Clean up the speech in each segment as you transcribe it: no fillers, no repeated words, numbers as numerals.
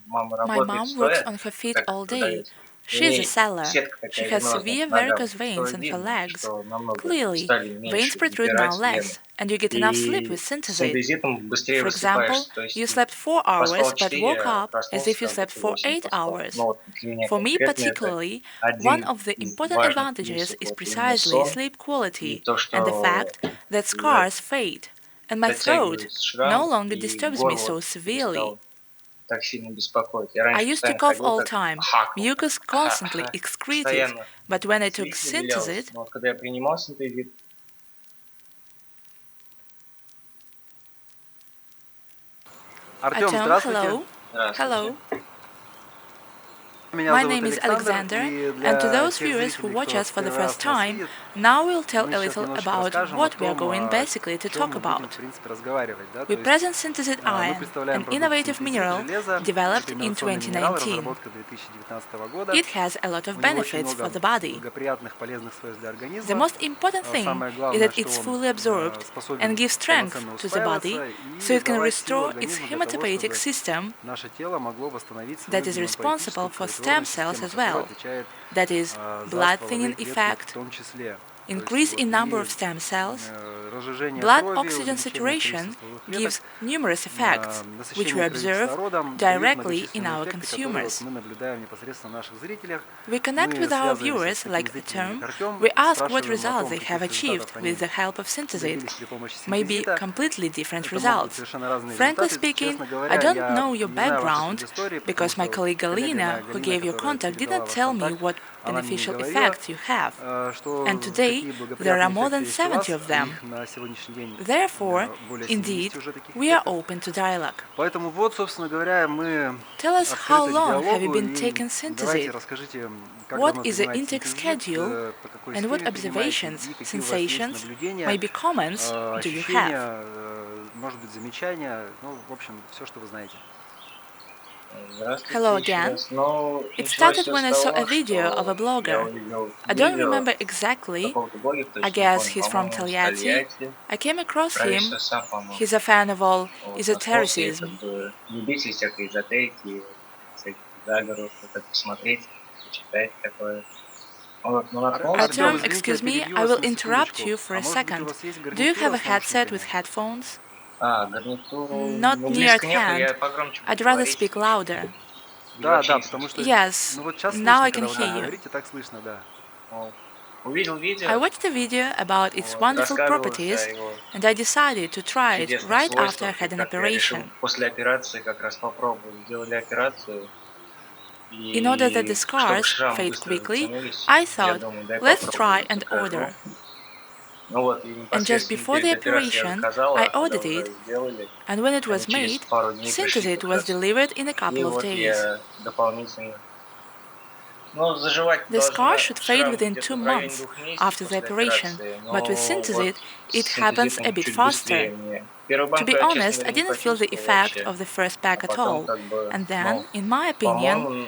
Мама My работает mom works стоя, on her feet как all day. продавец. У She is a ней seller. сетка She такая has венозная severe к ногам. varicose veins То in her видно, legs. что намного Clearly, стали veins меньше protrude now набирать вены. less, and you get enough sleep И with с synthesate. синтезитом быстрее For example, высыпаешься. То есть you slept 4 поспал hours but 4, woke а up as проснулся if you там slept только for 8 8 поспал. hours. Ну вот для меня For me, конкретно это particularly, one один of the из important важных advantages плюсов. is Вот именно precisely сон sleep и quality то, and the что fact that scars fade, and my throat затягивается no шрам longer и disturbs me горло so severely. перестало так сильно беспокоить. Я I раньше used to постоянно cough ходил all так, time, хакал, так, mucus constantly excreted, постоянно but when I took свист выделялся. synthesit, Но вот когда я принимал синтезит, Артем, Atom, здравствуйте. hello. здравствуйте. Hello. Меня My зовут name is Александр, Alexander, и and to для those тех viewers who зрителей, watch кто us в for the первый first раз нас time, видит, now we'll tell мы a сейчас little немножечко about расскажем о what we are том, going о basically to чем talk мы будем, в about. принципе, разговаривать. Да? We То есть present synthesit мы iron, представляем an продукт innovative синтезит mineral железа. Это developed in инновационный минерал, 2019. разработка 2019 года. It has a lot У of него очень benefits for много the body. благоприятных, полезных свойств для The организма. most important thing Самое is главное, that что it's он fully absorbed and способен gives strength полноценно to the body усваиваться so и it can давать силу restore its организму для того, hematopoietic чтобы system наше тело могло восстановить свою that is responsible гематопоэтическую for stem кровотворную cells систему, as которая well, отвечает that is, за blood стволовые thinning клетки в effect, том числе. То есть increase вот in number и of stem cells. разжижение Blood крови, oxygen увеличение количества saturation стволовых клеток, gives numerous effects, which we насыщение крови observe кислородом дают directly in многочисленные our эффекты, которые вот consumers. мы наблюдаем непосредственно на наших зрителях. We connect Мы with our связываемся с viewers такими like a зрителями, term. как Артем, We ask what спрашиваем о results том, they have каких achieved результатов они with the help of synthesit. добились при помощи Maybe синтезита. completely different Это могут быть results. совершенно разные Frankly результаты. speaking, Честно I говоря, don't я know your не знаю ваших background предысторий, потому because my что colleague коллега Galina, моя who Галина, gave you которая contact, передала didn't ваш tell me контакт, what она мне не beneficial говорила, effects you have. And что today, какие there are благоприятные more эффекты than есть у 70 вас, of а them. их на сегодняшний день Therefore, более 70 indeed, уже таких we are эффектов. open to dialogue. Поэтому вот, собственно говоря, мы Tell us how открыты к long have you диалогу, been и taking давайте synthesit? расскажите, как What давно is the принимаете intake синтезит, schedule по какой and what схеме принимаете, observations, и какие у вас есть sensations, наблюдения, maybe comments do you have? ощущения, может быть, замечания, ну, в общем, все, что вы знаете. Здравствуйте Hello еще again. раз. Ну, It началось started все when с I saw a того, video of a что я blogger. увидел I don't видео remember exactly. какого-то блогера, I точно не guess помню, he's from по-моему, с Tольятти. Тольятти, I came across про him. вещества, по-моему. He's a fan of all Вот, наткнулся и как esotericism. бы любитель всякой эзотерики, всяких заговоров, это посмотреть, почитать такое. Вот, но наткнулся Артем, Artem, и извините, я excuse me, перебью I вас will на interrupt секундочку. you for А a может быть, у second. вас есть Do you have гарнитура a с headset with наушниками? headphones? гарнитуру, Not ну, near at близко нету, hand. я погромче буду I'd rather говорить, speak слушать. louder. Или Да, вообще да, не потому слышно. что, Yes, ну вот сейчас now слышно, I can когда вы hear так you. говорите, так слышно, да. Вот. Увидел I видео, watched a video about its вот, wonderful рассказывалось о properties его and I decided to try it чудесных right after I свойствах, и had an как я решил operation. после операции как раз попробовать. Сделали операцию, In order that the и чтобы scars шрамы fade быстро quickly, затянулись, I я thought, думаю, дай let's try попробую, and order. закажу. Ну вот, и And just непосредственно before the перед операцией я operation, заказал, I а когда ordered it, уже сделали, and when it они was через made, пару дней пришли synthesit как was раз. delivered in a И couple of вот days. я дополнительно. Ну, заживать The scar должна should fade шрам within где-то 2 в районе months 2 месяцев after the после operation, операции, but with но вот synthesit, it с happens a синтезитом bit чуть быстрее faster. мне. Первую To банку be я, честно honest, говоря, I не didn't feel the почувствовал effect вообще, of the first а pack at потом all. как бы, And then, ну, in my opinion, по-моему,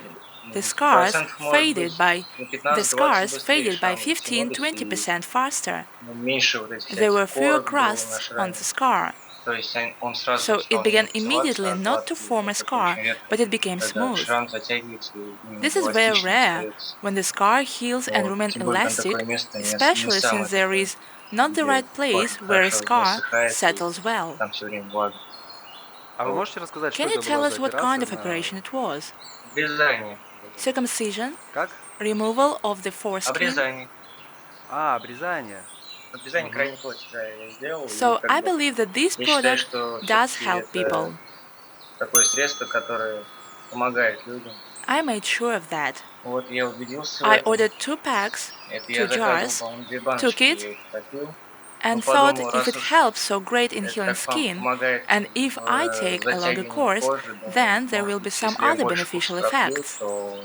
the scars процентов может faded быть by на the 15-20 scars быстрее faded by шрамы затянулись, и 15-20% faster. ну, меньше вот этих There were всяких fewer корок было на crusts on шраме. the scar, То есть он сразу so it стал began немного ссылаться, immediately а not to гладкий. form a Это scar, очень редко, but it became когда smooth. шрам затягивается и This именно is very эластичным rare остается. when the scar heals and Вот. remains Тем более там такое elastic, место не especially since самое there такое, is not the где right place кожа where a хорошо не scar ссыхает, и settles well. там все время влага. А вы Вот. можете рассказать, что Can you это tell была за us what kind операция? of operation it was? Обрезание. Circumcision, Как? removal of the foreskin. Обрезание. Обрезание. Обрезание крайней плоти, да, я сделал. И So как I бы believe that this я считаю, product что does все-таки help это people. такое средство, которое помогает людям. I made sure of that. Вот я убедился в I этом. ordered 2 packs, Это 2 я заказывал, jars, по-моему, 2 took баночки, it, я их попил. Ну, and thought подумал, if раз it уж helps so great in это healing так skin, помогает and if I в take a longer затягивании course, кожи, думаю, then there может will be быть, some если я other больше курс beneficial пропью, effects. то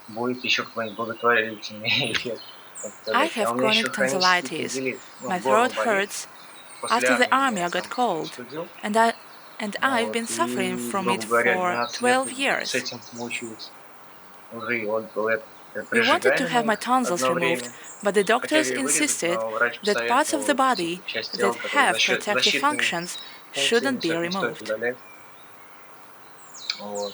будет еще какой-нибудь благотворительный эффект, так I сказать. А у have меня еще chronic хронический tonsillitis. танзелит. Ну, My горло throat болит. hurts. После After the армии army меня I got сам cold, простудил. and I've Вот. been suffering И, from it грубо говоря, for 12 лет 12 с years. этим мучаюсь. Уже и вот было We wanted to прижигали have мы my их tonsils одно removed, время. but the doctors Хотели вырезать, insisted но врач that parts of the посоветовал body всякую часть that тела, которая have protective защитными functions функциями shouldn't be несет, не стоит removed. удалять. Вот.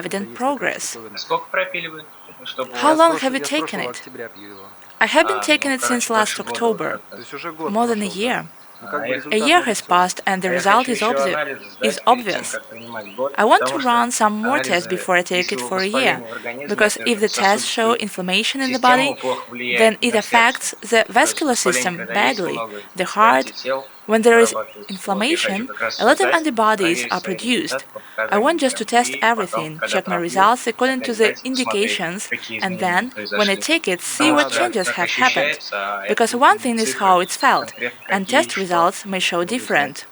evident есть такая progress. штуковина. Сколько пропили вы? Чтобы у How вас- long have you Я с taken прошлого it? октября пью его. I have been А, taking ну, it короче, since last больше года вот October. как-то. То есть уже год More than a прошел, да. year. Ну, как бы я- A результат year has налицо. passed and the А я result хочу is еще obvious. анализы Is сдать перед тем, obvious. как принимать год, I want потому to что run some more tests анализы, before I take если it у for a year, воспаления в организме, because это if же the tests show сосудистую inflammation in the систему body, плохо влияет then it на сердце. affects the То есть vascular воспаление, system когда есть badly, много the heart, антител, When there is вырабатывается. Вот я хочу inflammation, как раз a lot of создать, antibodies проверить are свои produced. результаты по I показаниям want just to прям. test И потом, everything, когда check my пробью, results according to опять the взять, посмотреть, indications, какие and изменения then, when I произошли. take it, see Потому what что changes как have happened. ощущается, а это Because будут one именно thing is цифры, how it's felt, конкретно and какие, test что results may show будут different. знать.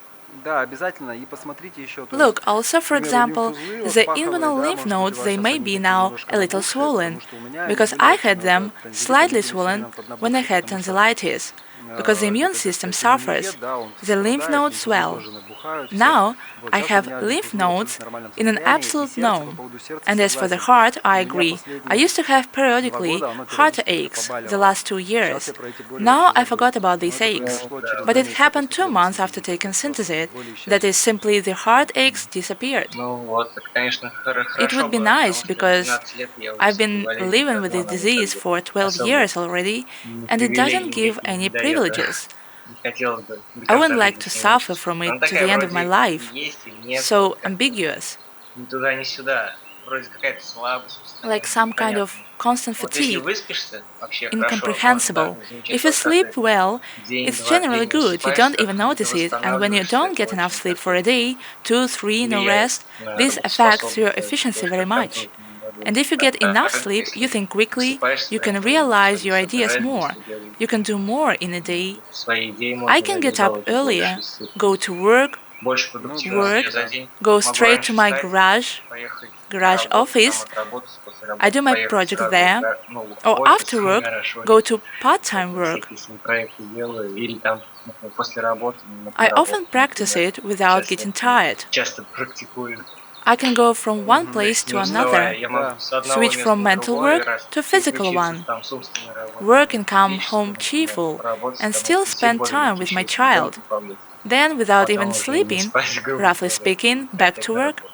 Да, обязательно. И посмотрите еще, то есть, Look, also, к for примеру, example, лимфузлы, вот the паховые, inguinal да, lymph может быть, у nodes, вас they сейчас may они be такие now немножко a little набухшие, потому swollen, что у меня они because были I очень, had ну, them это тонзиллиты, они slightly были все swollen время when I поднабухшие, had потому что tonsillitis, because the immune где-то, system сказать, suffers. иммунитет, да, он The lymph страдает, nodes лимфузлы swell. тоже набухают, все. Now Вот I сейчас у have меня lymph лимфузлы в nodes абсолютно нормальном in an состоянии, и absolute сердце, по no. поводу сердца And as for the согласен. heart, I У меня agree. I последние used to have 2 periodically года оно heart периодически как-то aches the побаливало. last 2 Сейчас years. я про эти боли Now вообще I забыл. forgot about Но these это aches. произошло Да. через 2 But it месяца happened после 2 приема months after синтеза. taking Просто Synthesit. боли That исчезли. is simply the heart aches disappeared. Ну вот, это, конечно, It хорошо would be было, nice потому что because 12 лет я уже I've с этой been болезнью, living with поэтому this она мне disease как бы for 12 особо years already, and it doesn't привилегий give никаких не any дает. privileges. Не хотелось бы до I конца wouldn't like жизни to с ней suffer мучиться. from Она it to такая the end of my вроде и life. есть, и нет, So вот как-то ambiguous, ни туда, ни сюда. Вроде какая-то слабость, like усталость, some kind of непонятно. constant Вот если fatigue, выспишься вообще хорошо, можно incomprehensible. даже не замечать, If you вот как sleep ты well, день, it's два, generally 3 не good. You высыпаешься, don't even как ты notice it, and when you восстанавливаешься, don't это get enough очень sleep так for a day, 2, 3, no влияет rest, на this affects your работоспособность, efficiency very как much. компьютер не And работает. if you get enough А sleep, you если think quickly, высыпаешься, you can прям realize your сразу ideas соображаешь, more. быстро делаешь. You can do more in a day. Свои идеи I можно can get up реализовывать earlier, больше сил. go to work, Больше Ну продуктивности work, за день. go Могу straight to раньше my встать, garage поехать на garage работу, там office, отработать, после I работы do my поехать project сразу there, в or офис, after work, гараж, go офис. to part-time Вот, work. всякие свои проекты делаю. Или там, например, после работы, на I подработку, often practice например. it without Сейчас getting это tired. часто практикую. I can go from one Мгм. То place есть не to уставая, another, я могу Да. с одного switch места from на mental другой work раз to physical переключиться one, там с умственной работы, work на and come физическую, home например, cheerful, поработать, and там still интенсив spend более time with my летучий, child. ребенка побыть. Then, without Потом even уже не sleeping, спать, грубо roughly говоря, speaking, и back опять to на work. работу.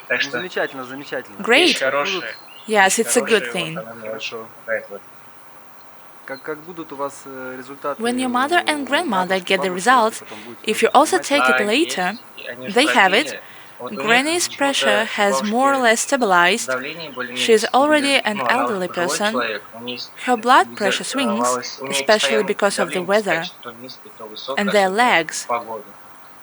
Так Ну, что замечательно, замечательно. вещь Great. хорошая, Yes, вещь it's a good хорошая, вот thing. она мне очень Хорошо. помогает в этом. Как будут у вас результаты When your mother and у grandmother бабушки, get the бабушки, если results, потом будете if you тоже also принимать take it лекарства? later, есть, и они же they have it. пропили. Вот у них Granny's pressure почему-то has more or бабушки less stabilized. давление более-менее She is already стабилизировано. an Ну, она уже elderly пожилой person. человек, у нее Her blood pressure swings, стабилизовалось, у нее especially постоянно because of the давление weather, скачет, то низкое, то высокое, and their особенно legs. в погоду.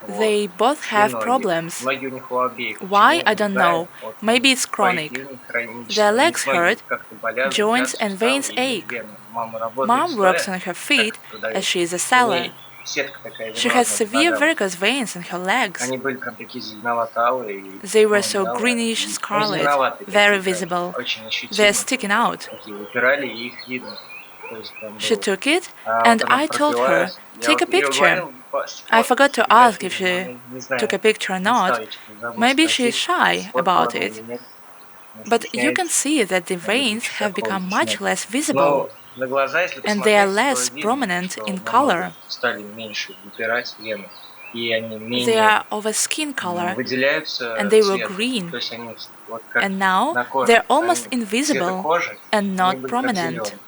Вот. They both И have ноги. problems. Ноги у них у обеих. Why? Почему? I Не don't знаю. know. Вот Maybe it's по chronic. идее, хронически. Their У них legs ноги hurt, как-то болят, joints зудят, and суставы veins и ache. вены. Мама работает Mom works стоя, on her так feet продает. as she is a У seller. ней сетка такая She has венозная по severe ногам. varicose veins in her legs. Они были прям такие зеленовато-алые. They were Ну, so да, greenish ну, scarlet, зеленоватые very такие, прям, visible. очень They're ощутимые. sticking out. Такие выпирали, и их видно. То есть там She было. took it, А and вот она I told her, пропила, я take a вот ее picture. говорил, I forgot to ask if she сфотографировал, но не took a знаю, picture or не not. стал я что-то забыл Maybe she is спросить, shy сфоткала about она it. или нет, не But you can стесняется, see that the я люблю veins что have такое become much снять. less visible, Но на глаза, если and they are посмотреть, то less видно, prominent что in намного color. стали меньше выпирать вены, и они They менее are of a skin color, выделяются and they were цветом. green, То есть они вот как and now на коже, they're almost они цвета invisible кожи, and они not были как prominent. зеленые.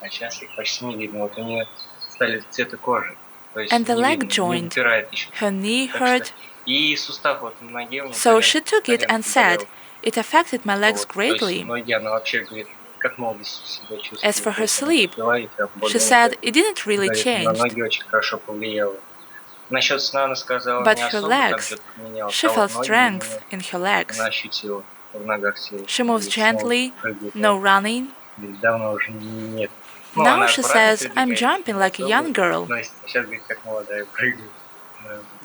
А сейчас их почти не видно. Вот у нее стали цвета кожи. То есть And the не leg видно, не joint, выпирает еще. her knee Так hurt, что и сустав вот на ноге у нее so she took it and said, болел. it affected my legs Вот. То есть greatly. ноги она вообще говорит, как молодость себя чувствует. As for То her есть она sleep, пропила, и прям she более said it didn't really говорит, на change, ноги очень хорошо повлияло. Насчет сна она сказала, but не her особо там legs, что-то поменялось. she А вот felt ноги strength in her legs. она ощутила в ногах силы. She moves И снова gently, прыгает. no running. Говорит, давно уже нет. Ну, Now она she аккуратно says, I'm передвигается, jumping like a особо young girl. носит. Сейчас, говорит, как молодая, прыгает.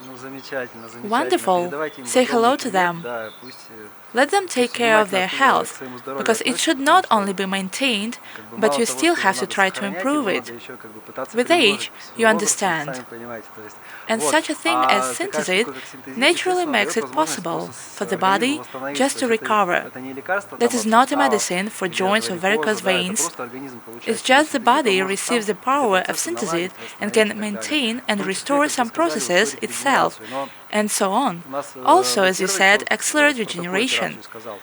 Ну, замечательно, замечательно. Wonderful. Передавайте им Say огромный hello to привет, them. да, пусть Let them take care of their внимательно к health, своему здоровью because it относятся, should потому not что only be maintained, как бы but мало you того, still что have to надо try to сохранять improve его, it. надо еще как бы пытаться With приумножить age, с you возрастом, understand. сами понимаете, то есть. And Вот. such a thing А as такая synthesis штука, как синтезит, naturally естественно, makes дает it возможность possible просто for the организму body восстановиться. just То to есть recover. это не лекарство That там is от not a суставов medicine for или от joints or varicose варикоза, да, это veins. просто организм получает It's силу just the синтезита, body может сам receives the какие-то power of процессы synthesis наладить, and восстановить can и так далее. maintain В and том числе, restore как вы some сказали, processes ускорить itself, регенерацию. Но and so on. у нас Also, вот as you первый said, человек, accelerate в протоколе regeneration. операцию сказал.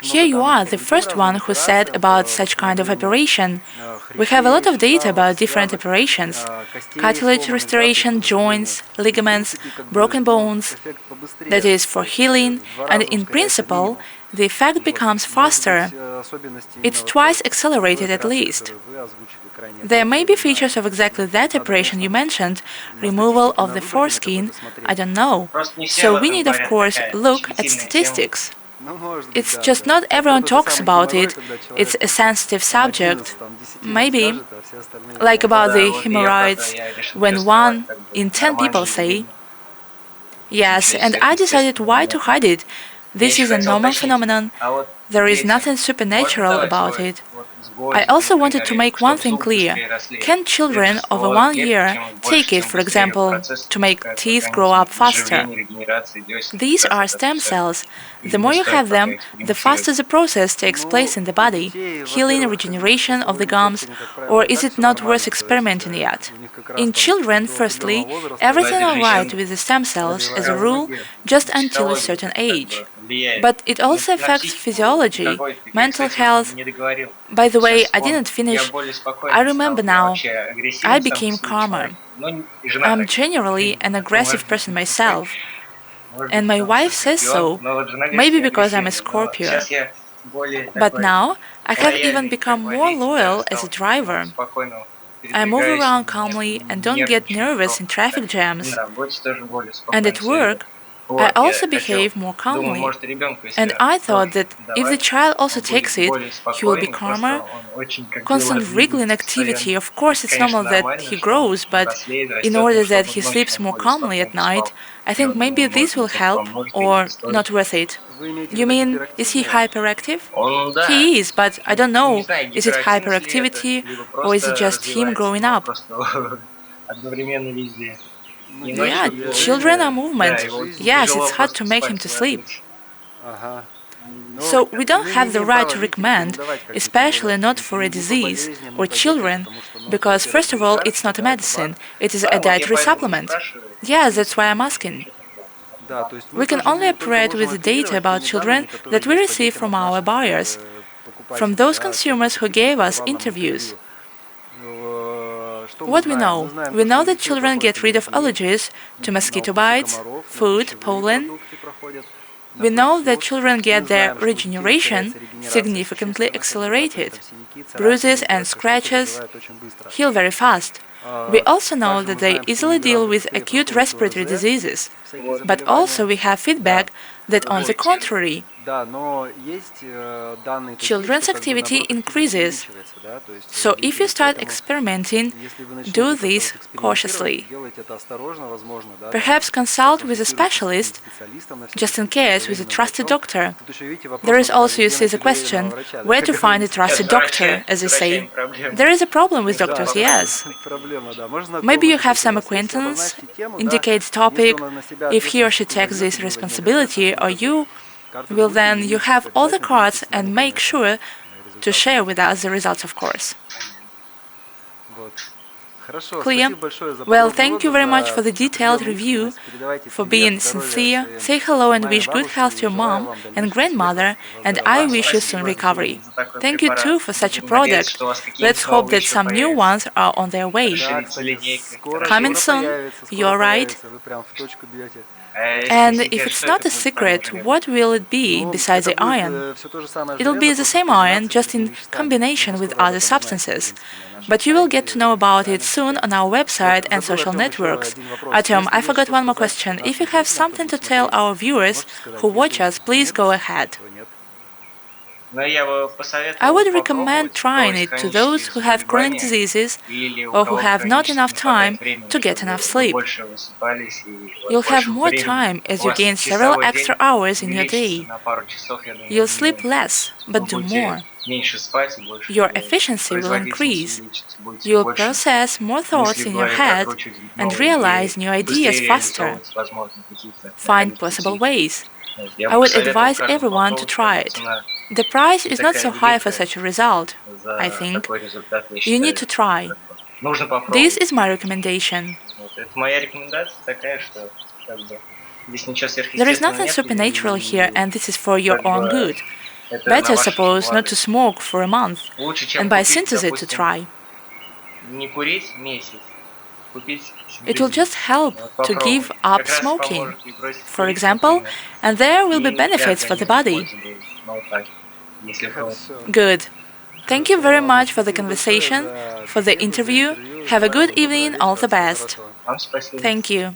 Here you are, the first one who said about such kind of operation. We have a lot of data about different operations: cartilage restoration, joints, ligaments, broken bones. That is for healing, and in principle, the effect becomes faster. It's twice accelerated at least. There may be features of exactly that operation you mentioned, removal of the foreskin, I don't know. So we need, of course, look at statistics. It's just not everyone talks about it, it's a sensitive subject. Maybe, like about the hemorrhoids, when 1 in 10 people say, yes, and I decided why to hide it. This is a normal phenomenon. There is nothing supernatural about it. I also wanted to make one thing clear. Can children over 1 year take it, for example, to make teeth grow up faster? These are stem cells. The more you have them, the faster the process takes place in the body, healing, regeneration of the gums, or is it not worth experimenting yet? In children, firstly, everything alright with the stem cells, as a rule, just until a certain age. But it also affects physiology, mental health. By the way, I didn't finish. I remember now. I became calmer. I'm generally an aggressive person myself. And my wife says so, maybe because I'm a Scorpio. But now, I have even become more loyal as a driver. I move around calmly and don't get nervous in traffic jams. And at work, I also behave more calmly. And I thought that if the child also takes it, he will be calmer. Constant wriggling activity, of course it's normal that he grows, but in order that he sleeps more calmly at night, I think maybe this will help, or not worth it. You mean, is he hyperactive? He is, but I don't know, is it hyperactivity, or is it just him growing up? Yeah, children are movement. Yes, it's hard to make him to sleep. So we don't have the right to recommend, especially not for a disease or children, because first of all, it's not a medicine, it is a dietary supplement. Yes, that's why I'm asking. We can only operate with the data about children that we receive from our buyers, from those consumers who gave us interviews. What we know? We know that children get rid of allergies to mosquito bites, food, pollen. We know that children get their regeneration significantly accelerated. Bruises and scratches heal very fast. We also know that they easily deal with acute respiratory diseases. But also we have feedback that on the contrary, children's activity increases. So if you start experimenting, do this cautiously. Perhaps consult with a specialist, just in case, with a trusted doctor. There is also, you see, the question, where to find a trusted doctor, as they say. There is a problem with doctors, yes. Maybe you have some acquaintance, indicate the topic, if he or she takes this responsibility, or you, well then you have all the cards and make sure to share with us the results, of course. Clear? Well, thank you very much for the detailed review, for being sincere. Say hello and wish good health to your mom and grandmother, and I wish you soon recovery. Thank you too for such a product. Let's hope that some new ones are on their way. Coming soon, you're right. And if it's not a secret, what will it be besides the iron? It'll be the same iron, just in combination with other substances. But you will get to know about it soon on our website and social networks. Artyom, I forgot one more question. If you have something to tell our viewers who watch us, please go ahead. I would recommend trying it to those who have chronic diseases or who have not enough time to get enough sleep. You'll have more time as you gain several extra hours in your day. You'll sleep less, but do more. Your efficiency will increase. You'll process more thoughts in your head and realize new ideas faster. Find possible ways. I would advise everyone to try it. The price is not so high for such a result, I think. You need to try. This is my recommendation. There is nothing supernatural here, and this is for your own good. Это на Better, ваши suppose, not to вклады. smoke for a month, Лучше, чем and by купить, synthesis to допустим, try. не курить месяц, купить It will синтезин. just help Вот to give попробуйте. up Как раз smoking, поможет и бросить for курить, example, например, and there will be и для benefits for the организма body. пользы будет. Ну, вот так, если у кого-то. Хорошо. Good. Thank you Хорошо, very ладно. much for the Спасибо большое conversation, за for the беседу, за interview. интервью. Have a Желаю good вам доброго evening, all вечера. the Всего best. хорошего. Вам спасибо. Thank you.